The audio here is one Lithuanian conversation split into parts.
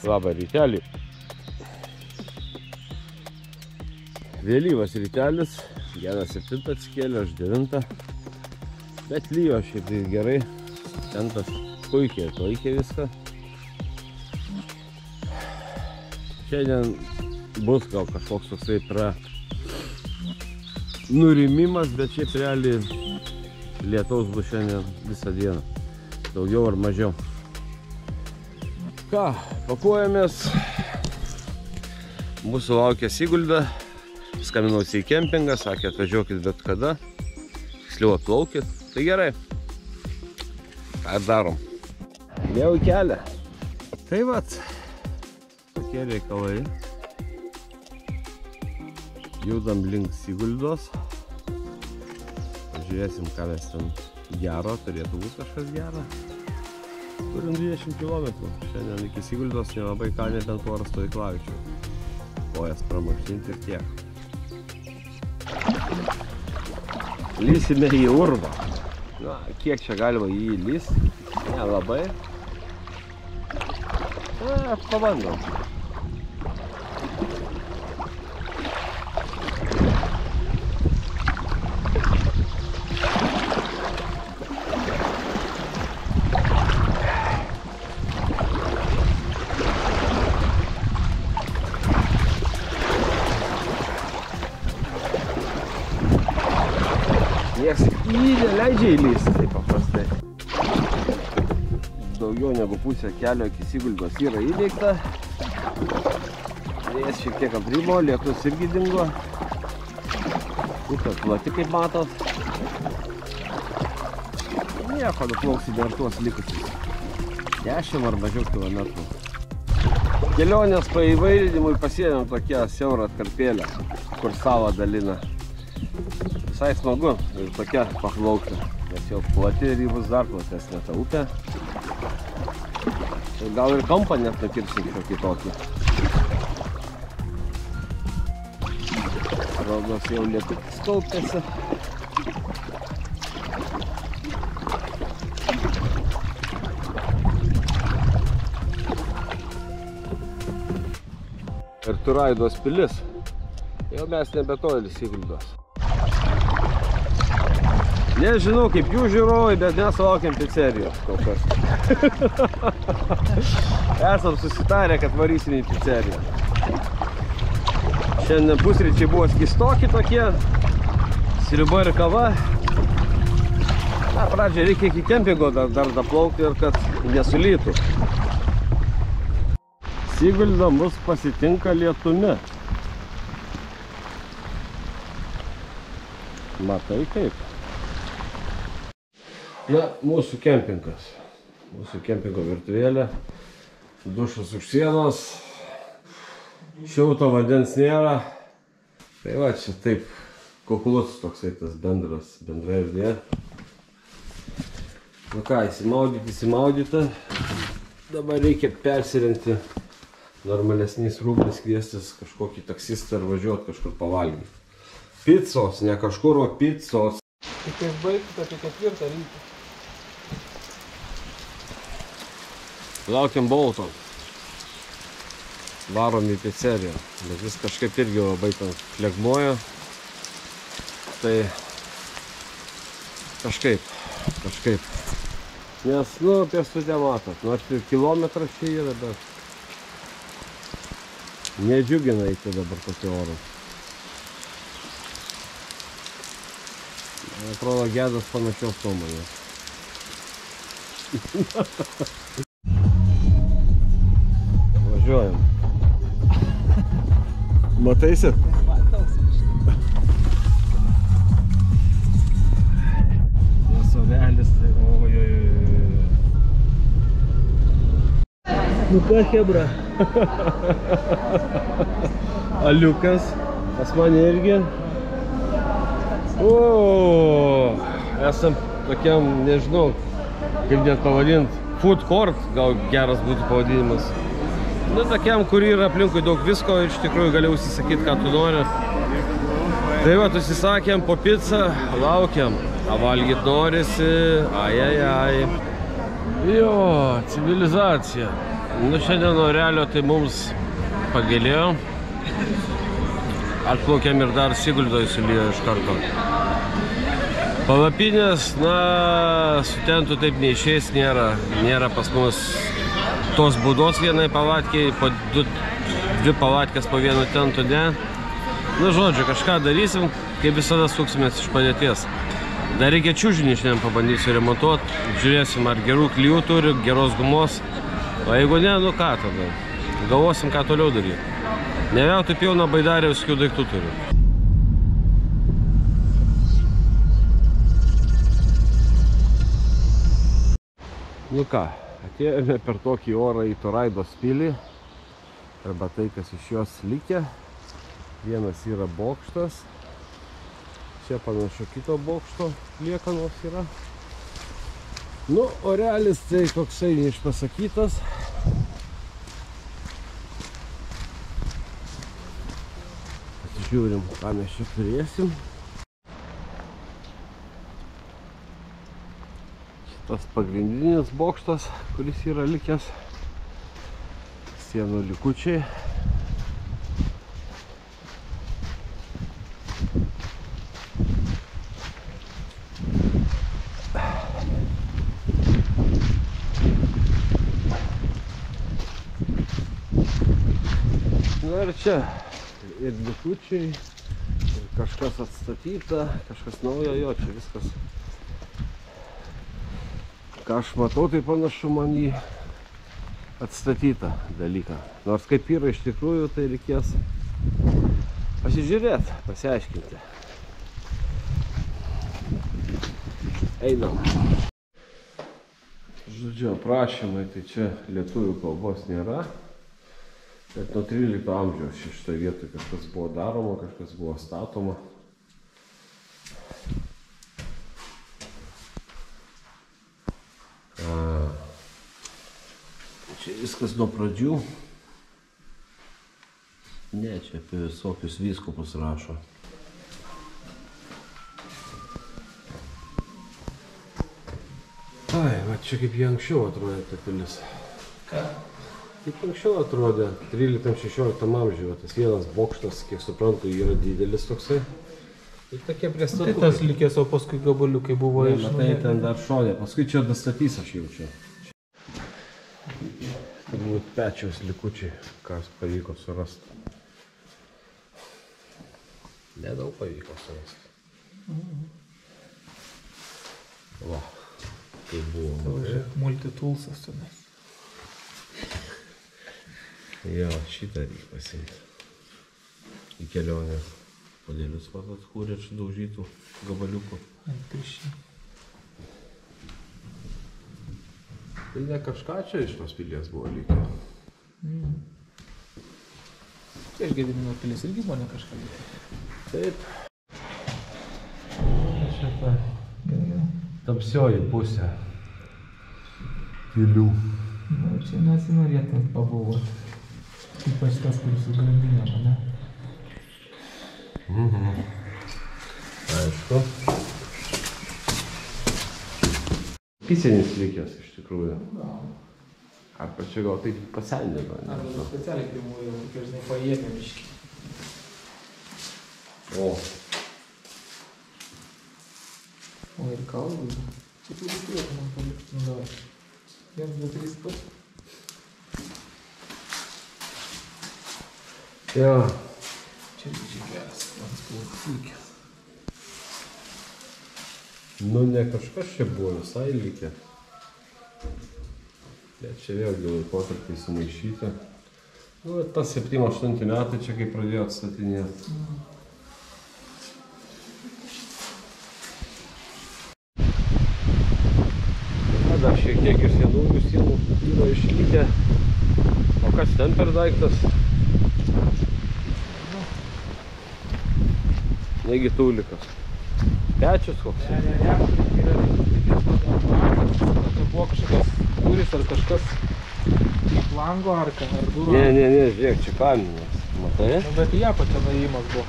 Labą rytelį. Vėlyvas rytelis, 1:07 atsikėlė, aš 9. Bet lyjo šiaip tai gerai. Tentas puikiai atlaikė viską. Šiandien bus gal kažkoks toksai nurimimas, bet šiaip realiai lietaus bus šiandien visą dieną. Daugiau ar mažiau. Ką, pakuojamės. Mūsų laukia Sigulda. Skambinausi į kempingą, sakė atvažiuokit bet kada. Tiksliau atplaukit. Tai gerai. Ką darom? Jau į kelią. Tai vat, tokie reikalai. Judam link Siguldos. Pažiūrėsim, ką mes ten gero, turėtų būti kažkas gero. Turim 20 km. Šiandien iki Siguldos nelabai ką nebent porą stovyklavičių. Kojas pramaršinti ir tiek. Lysime į urvą. Na, kiek čia galima jį lysti? Ne, labai. Pabandom. Nieks jį neleidžia įlysti taip paprastai. Daugiau negu pusė kelio iki Siguldos yra įveikta. Vėjas šiek tiek aprimo, lietus irgi dingo. Upė plati, kaip matot. Nieko, nuplauksi dar tuos likusius 10 ar mažiau kilometrų. Kelionės paįvairinimui pasiėmėm tokią siaurą atkarpėlę, kur salą dalina. Visai smagu ir tokia paplaukti, nes jau plati ir jį bus dar platesnė ta upė. Ir gal ir kampą net nukirpsim šiokį tokį. Rodos jau lietutis kaupėsi. Ir Turaidos pilis. Jau mes nebetoli Siguldos. Nežinau kaip jų žiūrovai, bet mes laukiam picerijos kol kas. Esam susitarę, kad varysim į piceriją. Šiandien pusryčiai buvo skistoki tokie. Sriuba ir kava. Na, pradžiai reikia iki kempingo dar daplaukti ir kad nesulytų. Sigulda mus pasitinka lietumi. Matai kaip? Na, mūsų kempingas. Mūsų kempingo virtuvėlė. Dušas už sienos. Šilto vandens nėra. Tai va, čia taip kuklus toksai tas bendra erdvė. Nu ką, įsimaudyta. Dabar reikia persirengti normalesniais rūbais, kviestis kažkokį taksistą ar važiuoti kažkur pavalgyti. Picos, ne kažkur, o picos. Tik baigti apie 4 ryto. Laukiam Bolto. Varom į pizzeriją. Bet vis kažkaip irgi labai ten flegmoja. Tai kažkaip. Nes, nu, pėstutę matot. Nors ir kilometras čia yra, bet nedžiugina eiti dabar tokio oro. Man atrodo, Gedas panašios nuomonės. Važiuojam. Mataisi? Nesovelis, tai ojojojoj. Nu ką, hebra? Aliukas, pas mane irgi. O, esam tokiam, nežinau, kaip net pavadint, food court, gal geras būtų pavadinimas. Nu, tokiam, kur yra aplinkui daug visko, iš tikrųjų gali užsisakyti, ką tu nori. Tai va, užsisakėm po pizzą, laukiam. A valgyt norisi, ai. Jo, civilizacija. Nu, šiandien nuo Realio tai mums pagėlėjo. Atplaukėm ir dar Siguldo įsilėjo iš karto. Palapinės, na, su tentu taip neišeis, nėra pas mus tos būdos vienai palatkiai, po dvi palatkės po vienu tentu, ne. Nu, žodžiu, kažką darysim, kaip visada suksimės iš padėties. Dar reikia čiužinį šiandien pabandysiu remontuoti, žiūrėsim, ar gerų klijų turi, geros gumos. O jeigu ne, nu ką tada, galvosim, ką toliau daryti. Ne veltui pilną baidarę visokių daiktų turiu. Nu ką, atėjome per tokį orą į Toraidos pilį, arba tai, kas iš jos likę. Vienas yra bokštas, čia panašu kito bokšto liekanos yra. Nu, orealis tai toksai neišpasakytas. Pasižiūrim, ką mes čia turėsim. Šitas pagrindinis bokštas, kuris yra likęs. Sienų likučiai. Na ir čia ir likučiai, ir kažkas atstatyta, kažkas naujo, jo, čia viskas. Ką aš matau, tai panašu man į atstatytą dalyką. Nors kaip yra iš tikrųjų, tai reikės pasižiūrėti, pasiaiškinti. Einam. Žodžiu, aprašymai, tai čia lietuvių kalbos nėra. Bet nuo 13 amžiaus šitoje vietoje kažkas buvo daroma, kažkas buvo statoma. Čia viskas nuo pradžių. Ne, čia apie visokius vyskupus rašo. Ai, va čia kaip jie anksčiau atrodė ta pilis. Ką? Kaip anksčiau atrodė, 13-16 amžiuje, tas vienas bokštas, kiek suprantu, yra didelis toksai. Ir tokie prie statukai. Tai tas likęs, o paskui gabaliukai buvo iš... Matai, ten dar šonė, paskui čia dastatys aš jaučiu. Turbūt pečiaus likučiai, kas pavyko surasti. Nedaug pavyko surasti. Va, tai buvo. Multitoolsas tenais. Jo, šitą reikia pasiimti. Į kelionę podėlius matot, kūrėčių daužytų gabaliukų. Ant priešį. Tai ne kažką čia iš tos pilies buvo likę. Tai iš Gedimino pilis irgi buvo ne kažką likę. Taip. Šitą. Gerai. Tamsioji pusė pilių. Na, čia nesinorėtų pabuvoti. Ypač tas, kuris su grandinėm, ne? Aišku. Pisenis likęs iš tikrųjų. Arba čia gal taip pasendino. Arba specialiai primuoju, kokie žinai paėmė biškį. O. O ir kalbų. Čia turi turėtų man palikti. Nu, davai. 1, 2, 3 pats. Jo. Čia irgi geras transportas likęs. Nu, ne kažkas čia buvo visai likę. Bet čia vėlgi laikotarpiai sumaišyti. Nu, tas 7-8 metai čia kai pradėjo atstatinėti. Dar šiek tiek ir senųjų sienų yra išlikę. O kas ten per daiktas? Negi tūlikas. Pečius koks? Ne. Tai buvo kažkokios durys ar kažkas kaip lango arka ar durų. Ne, žiūrėk, čia kaminas. Matai? Nu, bet į apačią nuėjimas buvo.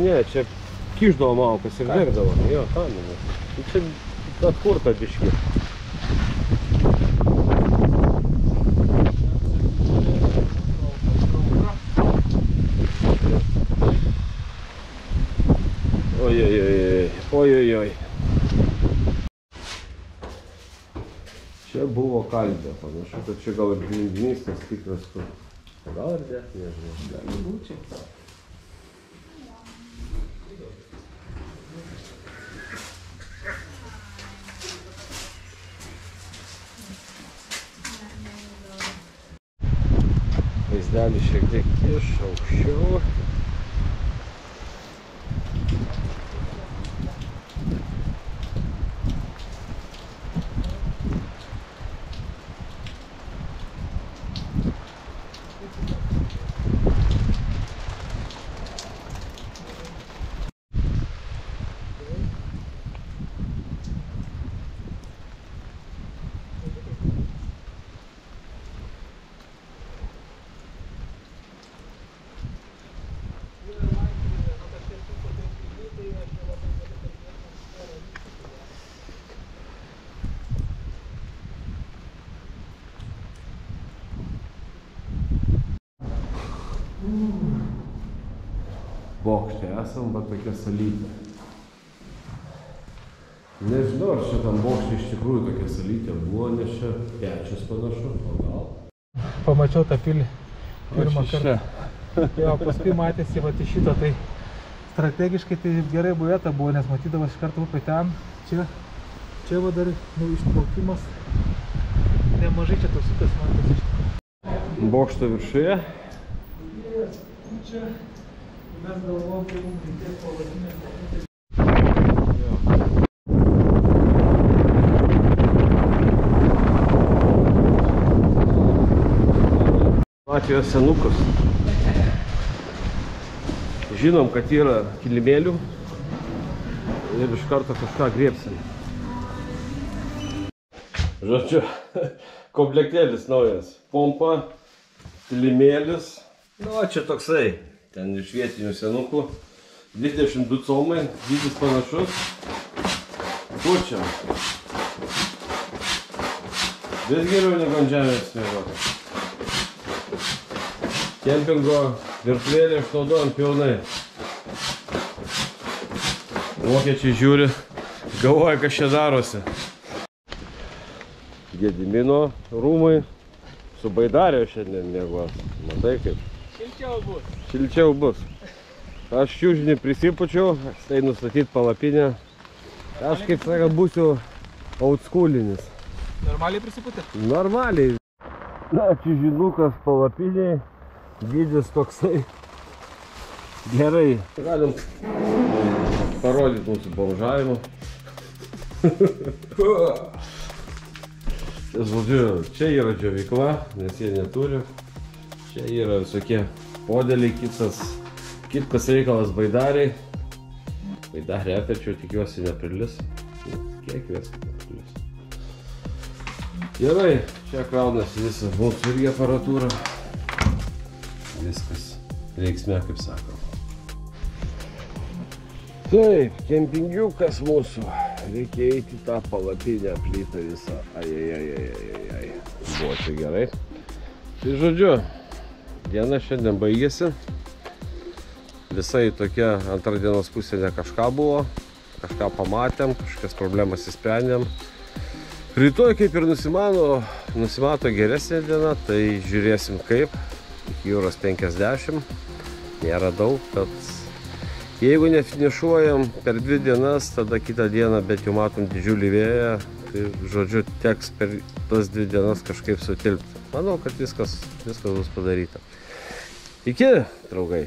Ne, čia kišdavo malkas ir degdavo. Jo, kaminas. Čia atkurta biški. Ojojoj. Čia buvo kalbė, panašu, kad čia gal ir grindinys tas tikras, kur... Gal ir ne, nežinau. Gali būti. Vaizdelį šiek tiek iš aukščiau. Bokšte esam, bet tokia salytė. Nežinau, ar šitam bokšte iš tikrųjų tokia salytė buvo, nes čia pečius panašu, o gal? Pamačiau tą pilį pirmą kartą. Jo, paskui matėsi va iš šito, tai strategiškai tai gerai buveta buvo, nes matydavas iš karto upė ten. Čia va dar išplaukimas. Nemažai čia tos upės matėsi iš tikrųjų. Bokšto viršuje. Čia mes galvom, kad mums reikės pavadinės. Latvijos senukus. Žinom, kad yra kilimėlių ir iš karto kažką griebsim. Žodžiu, komplektėlis naujas. Pompa, kilimėlis. Nu, čia toksai. Ten iš vietinių senukų. 22 comai, dydis panašus. Pučiam. Vis geriau negu ant žemės miegoti. Kempingo virtuvėlį išnaudojam pilnai. Vokiečiai žiūri, galvoja, kas čia darosi. Gedimino rūmai su Baidario šiandien miegos. Matai kaip? Šilčiau bus. Šilčiau bus. Aš čiužinį prisipučiau, tai nustatyti palapinę. Aš kaip sakant būsiu oldschoolinis. Normaliai prisiputė? Normaliai. Na, čiužinukas palapiniai. Dydis toksai. Gerai. Galim parodyti mūsų bomžavimą. Čia yra džiovykla, nes jie neturi. Čia yra visokie podėliai, kitkas reikalas baidariai. Baidarį aperčiau, tikiuosi neprilis. Kiek vis neprilis. Gerai, čia kraunasi visą mūsų irgi aparatūrą. Viskas veiksme, kaip sakoma. Taip, kempingiukas mūsų. Reikia eiti tą palapinę plytą visą. Ai. Buvo čia gerai. Tai žodžiu, diena šiandien baigėsi. Visai tokia antra dienos pusė ne kažką buvo. Kažką pamatėm, kažkokias problemas įsprendėm. Rytoj kaip ir nusimato geresnė diena, tai žiūrėsim kaip. Iki jūros 50. Nėra daug, bet jeigu nefinišuojam per 2 dienas, tada kitą dieną bet jau matom didžiulį vėją. Tai žodžiu, teks per tas 2 dienas kažkaip sutilpti. Manau, kad viskas bus padaryta. Iki, draugai.